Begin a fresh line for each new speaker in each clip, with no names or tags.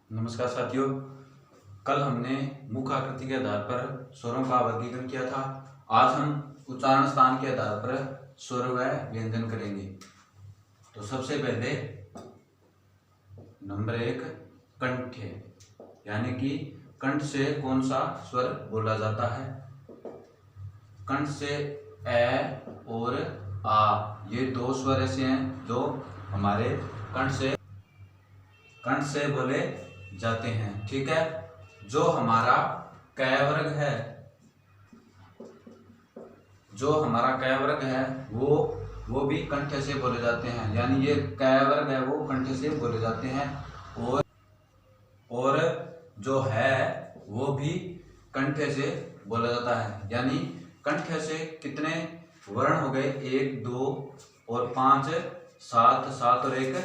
नमस्कार साथियों। कल हमने मुख्य आकृति के आधार पर स्वरों का वर्गीकरण किया था। आज हम उच्चारण स्थान के आधार पर स्वर व व्यंजन करेंगे। तो सबसे पहले नंबर 1 कंठ, यानी कि कंठ से कौन सा स्वर बोला जाता है। कंठ से ए और आ, ये दो स्वर ऐसे हैं जो हमारे कंठ से बोले जाते हैं। ठीक है। जो हमारा कै वर्ग है, वो भी कंठ से बोले जाते हैं, यानी ये कै वर्ग है वो कंठ से बोले जाते हैं। और जो है वो भी कंठ से बोला जाता है, यानी कंठ से कितने वर्ण हो गए? 1 2 और 5 7 7 और 1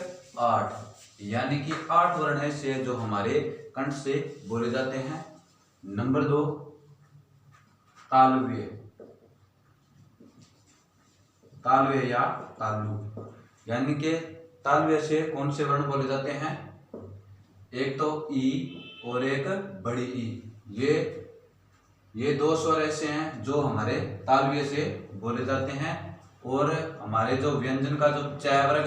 8, यानी कि 8 वर्ण ऐसे जो हमारे कंठ से बोले जाते हैं। नंबर 2 तालव्य या तालु, यानी कि तालव्य से कौन से वर्ण बोले जाते हैं? एक तो ई और एक बड़ी ई। ये दो स्वर ऐसे हैं जो हमारे तालव्य से बोले जाते हैं। और हमारे जो व्यंजन का जो च वर्ग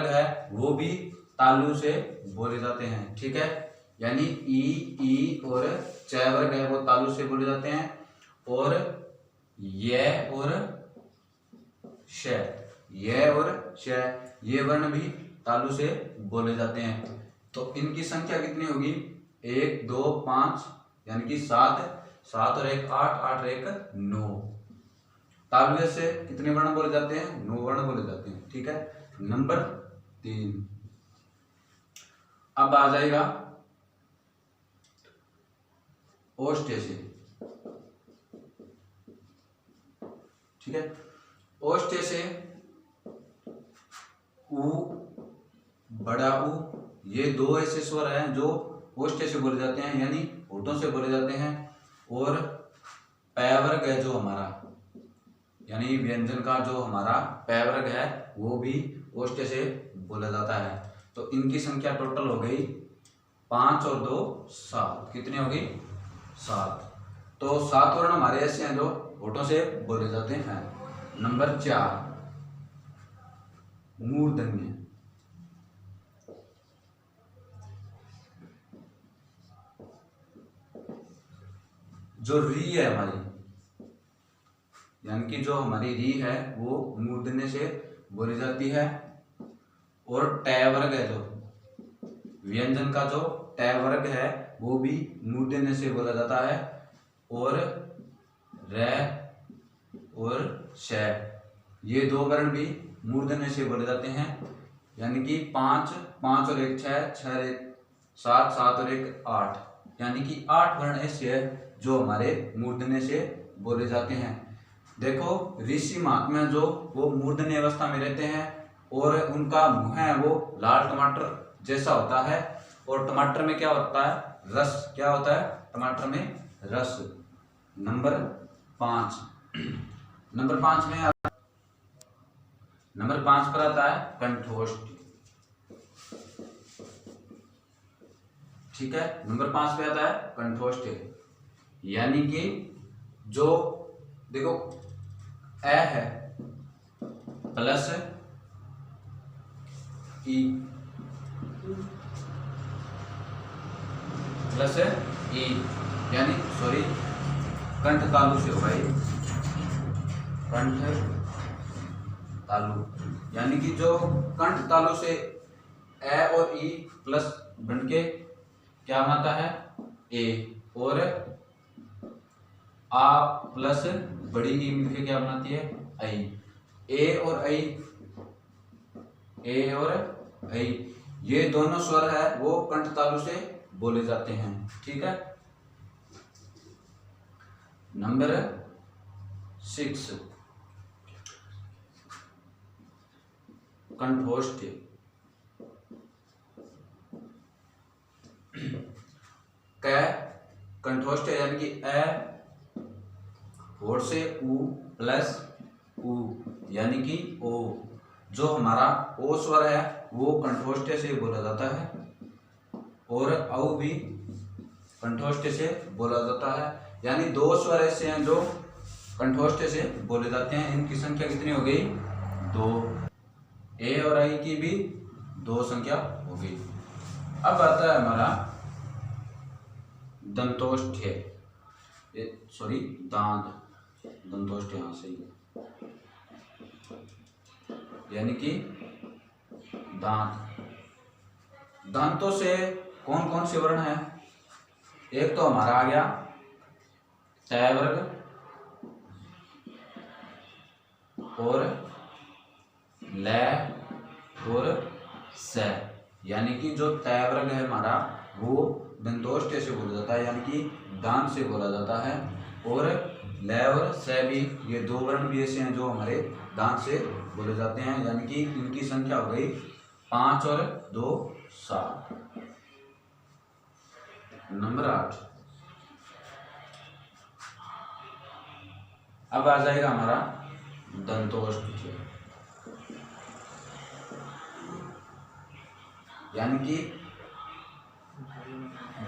है वो भी तालु से बोले जाते हैं। ठीक है, यानी ई और च वर्ग है वो तालु से बोले जाते हैं। और य और श, ये वर्ण भी तालु से बोले जाते हैं। तो इनकी संख्या कितनी होगी? 1 2 5, यानी कि 7 7 और 1 8 8 और 1 9। तालव्य से कितने वर्ण बोले जाते हैं? 9 वर्ण बोले जाते हैं। ठीक है। नंबर 3 अब आ जाएगा ओष्ठ्य से। ठीक है, ओष्ठ्य से उ, बड़ा उ, ये दो ऐसे स्वर हैं जो ओष्ठ्य से बोले जाते हैं, यानी होठों से बोले जाते हैं। और पै वर्ग है जो हमारा, यानी व्यंजन का जो हमारा पै वर्ग है वो भी ओष्ठ्य से बोला जाता है। तो इनकी संख्या टोटल हो गई 5 और 2 7। कितनी हो गई? 7। तो 7 वर्ण हमारे ऐसे हैं जो होठों से बोले जाते हैं। नंबर 4 मूर्धन्य। जो री है हमारी, यानी कि जो हमारी री है वो मूर्धन्य से बोली जाती है। और टै वर्ग है जो व्यंजन का जो टै वर्ग है वो भी मूर्धन्य से बोला जाता है। और रे और श, ये दो वर्ण भी मूर्धन्य से बोले जाते हैं, यानी कि 5 5 और 1 6 6 और 1 7 7 और 1 8, यानी कि 8 वर्ण ऐसे है जो हमारे मूर्धन्य से बोले जाते हैं। देखो, ऋषि महात्मा जो वो मूर्धन्य अवस्था में रहते हैं और उनका मुंह है वो लाल टमाटर जैसा होता है। और टमाटर में क्या होता है? रस। क्या होता है टमाटर में? रस। नंबर 5 पर आता है कंठोष्ठ। ठीक है, नंबर 5 पे आता है कंठोष्ठ, यानी कि जो देखो ए है प्लस ई यानी कंठ तालु से होगा ये, कंठ तालु, यानी कि जो कंठ तालु से ए और ई प्लस बन के क्या बनाता है? ए। और आ प्लस बड़ी ई मिलके क्या बनाती है? आई। ए और आई, ये दोनों स्वर है वो कंठ तालु से बोले जाते हैं। ठीक है। नंबर 6 कंठोष्ठ। कै कंठोष्ठ, यानी कि ए होठ से उ प्लस उ, यानी कि ओ। जो हमारा ओ स्वर है वो कंठोष्ठ से बोला जाता है। और औ भी कंठोष्ठ से बोला जाता है। यानी 2 स्वर ऐसे हैं जो कंठोष्ठ से बोले जाते हैं। इनकी संख्या कितनी हो गई? 2। ए और आई की भी 2 संख्या हो गई। अब आता है हमारा दंतोष्ठ, सॉरी दांत, दंतोष्ठ यहाँ से ही, यानी कि दांत। दांतों से कौन कौन से वर्ण हैं? एक तो हमारा आ गया तय वर्ग और लय और स, यानी कि जो तय वर्ग है हमारा वो दंतोष्ठ से बोला जाता है, यानी कि दांत से बोला जाता है। और लय और स भी, ये 2 वर्ण भी ऐसे हैं जो हमारे दांत से बोले जाते हैं, यानी कि इनकी संख्या हो गई 5 और 2 7। नंबर 8। अब आ जाएगा हमारा दंतोष्ठ, यानी कि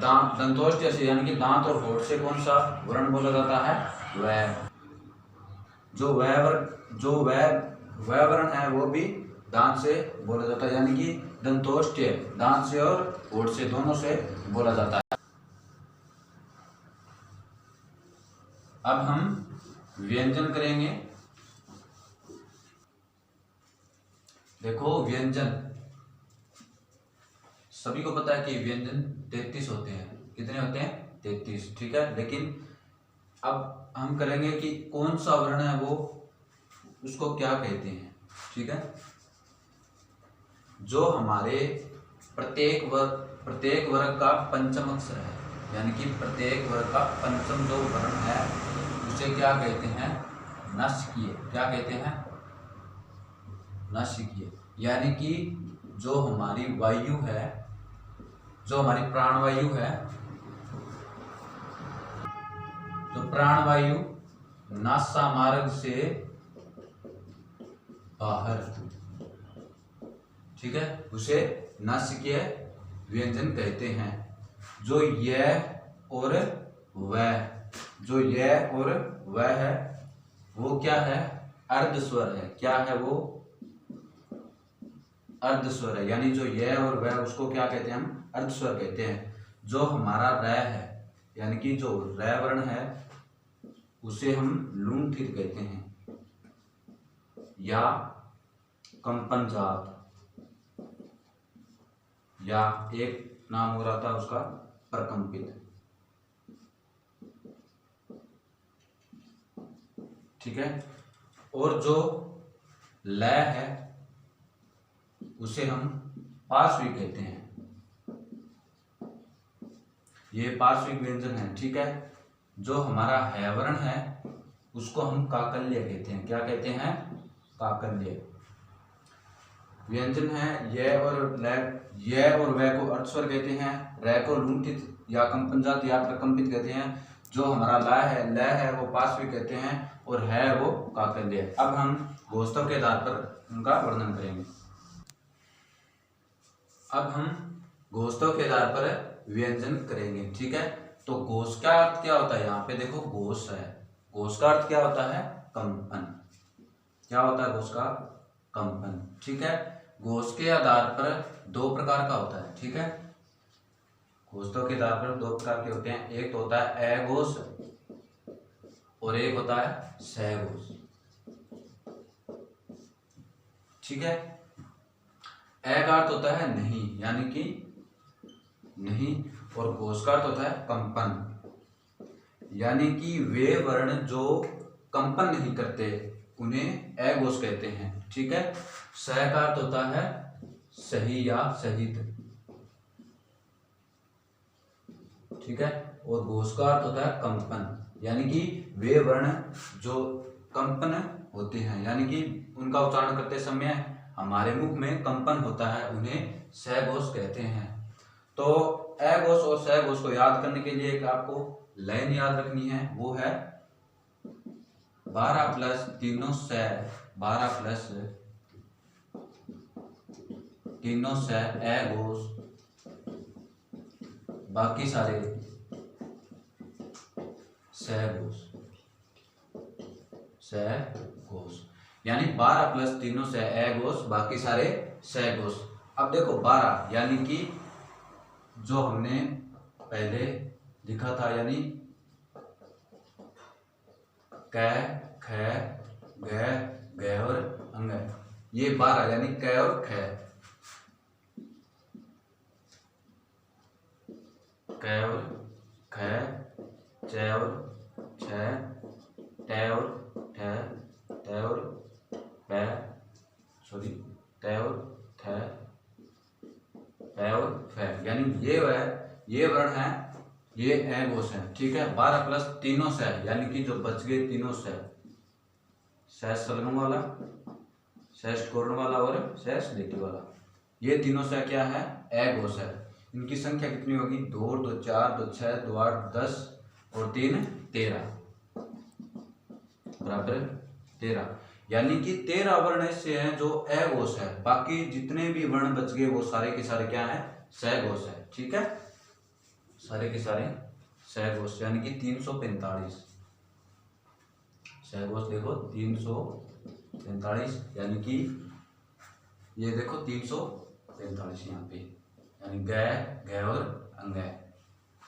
दांत, दंतोष्ठ से यानी कि दांत और होठ से कौन सा वर्ण बोला जाता है? वह। जो वह वर्ण है वो भी दांत से बोला जाता है, यानी कि दंतोष्ठ दांत से और होठ से दोनों से बोला जाता है। अब हम व्यंजन करेंगे। देखो व्यंजन, सभी को पता है कि व्यंजन 33 होते हैं। कितने होते हैं? 33, ठीक है। लेकिन अब हम करेंगे कि कौन सा वर्ण है वो, उसको क्या कहते हैं, ठीक है। जो हमारे प्रत्येक वर्ग का पंचम अक्षर है, यानी कि प्रत्येक वर्ग का पंचम जो वर्ण है उसे क्या कहते हैं? नासिकीय। क्या कहते हैं? नासिकीय। यानी कि जो हमारी वायु है, जो हमारी प्राणवायु है, जो प्राणवायु नासा मार्ग से बाहर, ठीक है, उसे नासिकीय व्यंजन कहते हैं। जो यह और वह, जो यह और वह है वो क्या है? अर्धस्वर है। क्या है वो? अर्धस्वर है। यानी जो यह और वह, उसको क्या कहते हैं? हम अर्धस्वर कहते हैं। जो हमारा र है, यानी कि जो र वर्ण है उसे हम लुंठित कहते हैं, या कंपन जात, या एक नाम हो रहा था उसका प्रकंपित, ठीक है। और जो लय है उसे हम पार्श्विक कहते हैं। ये पार्श्विक व्यंजन है, ठीक है। जो हमारा है वर्ण है उसको हम काकल्य कहते हैं। क्या कहते हैं? काकल्य। व्यंजन है यह और लय, यह और वह को अर्धस्वर कहते हैं, र को लुंठित या कंपनजात या प्रकंपित कहते हैं। जो हमारा लय है वो पार्श्विक कहते हैं, और है वो काकल्य। अब हम घोषतव के आधार पर उनका वर्णन करेंगे। अब हम घोषतव के आधार पर व्यंजन करेंगे, ठीक है। तो घोष का अर्थ क्या होता है? यहाँ पे देखो घोष है। घोष का अर्थ क्या होता है? कंपन। क्या होता है घोष का? कंपन, ठीक है। घोष के आधार पर 2 प्रकार का होता है, ठीक है। घोषतव के आधार पर 2 प्रकार के होते हैं। एक तो होता है अघोष और एक होता है सघोष, ठीक है। अ का अर्थ होता है नहीं, यानी कि नहीं, और घोष का अर्थ होता है कंपन, यानी कि वे वर्ण जो कंपन नहीं करते उन्हें अघोष कहते हैं, ठीक है। स का अर्थ होता है सही या सहित, ठीक है। और घोष का अर्थ होता है कंपन, यानी कि वे वर्ण जो कंपन होते हैं, यानी कि उनका उच्चारण करते समय हमारे मुख में कंपन होता है, उन्हें सघोष कहते हैं। तो अघोष और सघोष को याद करने के लिए एक आपको लाइन याद रखनी है, वो है 12 प्लस तीनों स, 12 प्लस तीनों स अघोष बाकी सारे सहघोष, सहघोष यानी 12 प्लस तीनों से अघोष, बाकी सारे सहघोष। अब देखो 12 यानी कि जो हमने पहले लिखा था, यानी क, ख, ग और अंग, ये 12 यानी क और ख, क और ख, च और छ, ट और ठ, ट और प, सॉरी ट और थ, प और फ, यानी ये वर्ण है, ये अघोष है। ठीक है, 12 प्लस तीनों से, यानी कि जो बच गए तीनों से, सहज सलग्न वाला, सहज कोर्ण वाला और सहज लेटी वाला, ये तीनों से क्या है, अघोष है। इनकी संख्या कितनी होगी, 2, 2, 4, 2, 6, 2, 8, 10 और 3, 13 बराबर 13, यानी कि 13 वर्ण ऐसे हैं जो अघोष है, बाकी जितने भी वर्ण बच गए वो सारे के सारे क्या है, सहघोष है। ठीक है, सारे के सारे सहघोष, यानी कि 345 सहघोष। देखो 345, यानी कि ये देखो 345 यहाँ पे, यानी ग, घ और अंग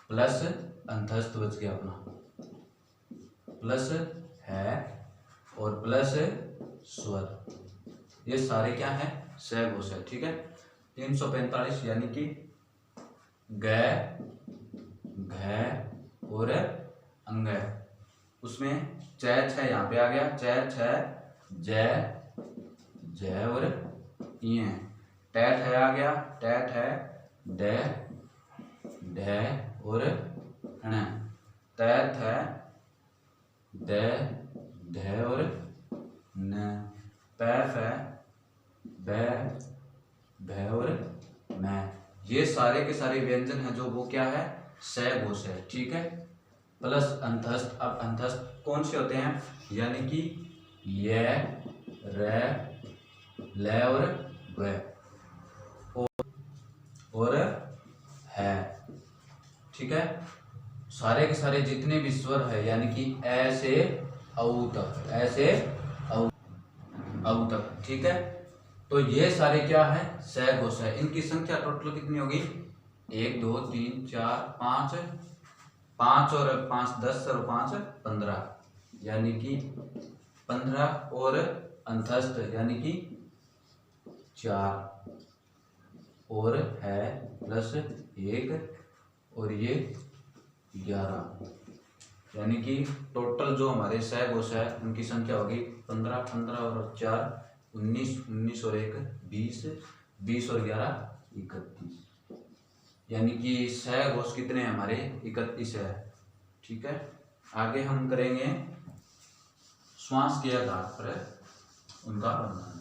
प्लस अंतस्थ बच गया अपना, प्लस है और प्लस स्वर, ये सारे क्या है, सहघोष है। ठीक है, 345 यानी कि ग, घ और अंग, उसमें च, छ यहाँ पे आ गया, च, छ, ज और ये टैट है आ गया, टैट है, ड, ढ और ण, तैथ है, द, ढ और न, पैफ है, ब, भ और म, ये सारे के सारे व्यंजन हैं जो वो क्या है, सहघोष है। ठीक है, प्लस अंतस्थ। अब अंतस्थ कौन से होते हैं, यानी कि य, र, ल और व और है। ठीक है, सारे के सारे जितने भी स्वर है, यानी कि ऐसे औ तक, ऐसे औ तक। ठीक है, तो ये सारे क्या है, सहघोष है। इनकी संख्या टोटल कितनी होगी, 1, 2, 3, 4, 5, 5 और 5 10 और 5 15, यानी कि 15 और अंतस्थ यानी कि 4 और है प्लस 1 और ये 11, यानी कि टोटल जो हमारे सहघोष है उनकी संख्या होगी 15, 15 और 4 19, 19 और 1 20, 20 और 11 31, यानी कि सहघोष कितने हैं हमारे, 31 है। ठीक है, आगे हम करेंगे श्वास के आधार पर उनका वर्णन,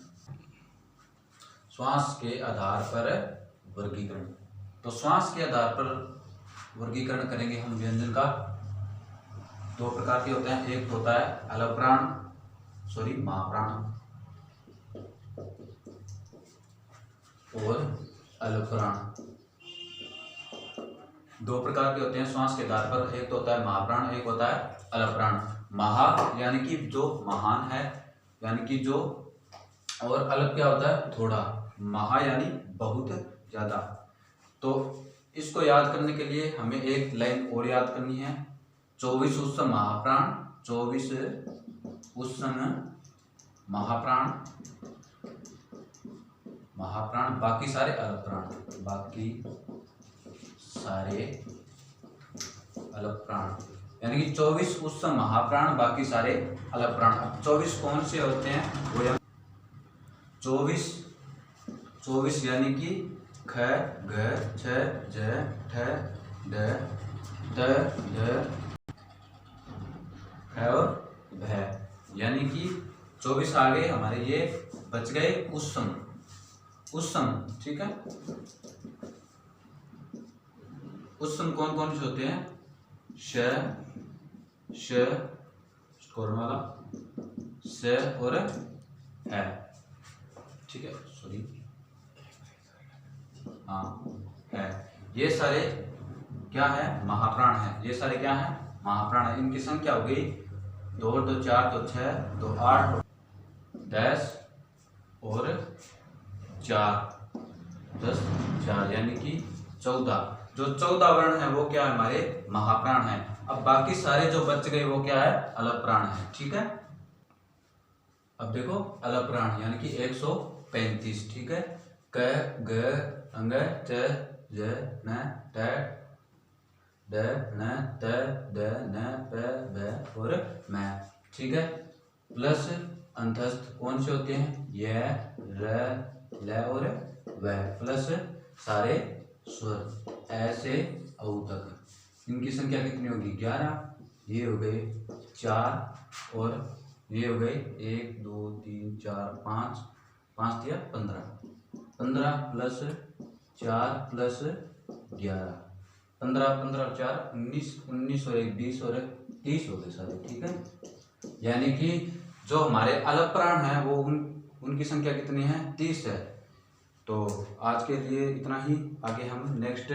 श्वास के आधार पर वर्गीकरण। तो श्वास के आधार पर वर्गीकरण करेंगे हम व्यंजन का। 2 प्रकार के होते हैं, एक होता है अलवप्राण, सॉरी महाप्राण और अलवप्राण। 2 प्रकार के होते हैं श्वास के आधार पर, एक तो होता है महाप्राण, एक होता है अलवप्राण। महा यानी कि जो महान है, यानी कि जो, और अलग क्या होता है, थोड़ा। महा यानी बहुत ज्यादा। तो इसको याद करने के लिए हमें एक लाइन और याद करनी है, 24 उष्ण महाप्राण, 24 उष्ण महाप्राण, बाकी सारे अलवप्राण, बाकी सारे अलवप्राण, यानी कि 24 उष्ण महाप्राण, बाकी सारे अलवप्राण। अब 24 कौन से होते हैं, वो 24 यानी कि ख, घ, छ, ज, ठ, ड, ट, ढ, ख और भ, यानी कि 24 आ गए हमारे, ये बच गए उष्ण। ठीक है, उष्ण कौन कौन से होते हैं, श कोर्ण वाला, स और है। ठीक है, सॉरी हाँ है, ये सारे क्या है, महाप्राण है। ये सारे क्या है, महाप्राण है। इनकी संख्या हो गई 2 और 2 4 2 6 2 8 10 और 4 10 4 यानी कि 14। जो 14 वर्ण है वो क्या है, हमारे महाप्राण है। अब बाकी सारे जो बच गए वो क्या है, अलग प्राण है। ठीक है, अब देखो अलग प्राण यानी कि 135। ठीक है, क ग अंग च ज न ट ड न त द न प ब और म। ठीक है, प्लस अंतस्थ कौन से होते हैं, य र ल और व, प्लस सारे स्वर ऐसे औ तक। इनकी संख्या कितनी होगी, 11। ये हो गए 4 और ये हो गए 1 2 3 4 5 5 दिया 15 प्लस 4 प्लस 11 15 15 और 4 19 19 और 1 20 और 30 हो गए सारे। ठीक है, यानी कि जो हमारे अलग प्राण है वो उनकी संख्या कितनी है, 30 है। तो आज के लिए इतना ही, आगे हम नेक्स्ट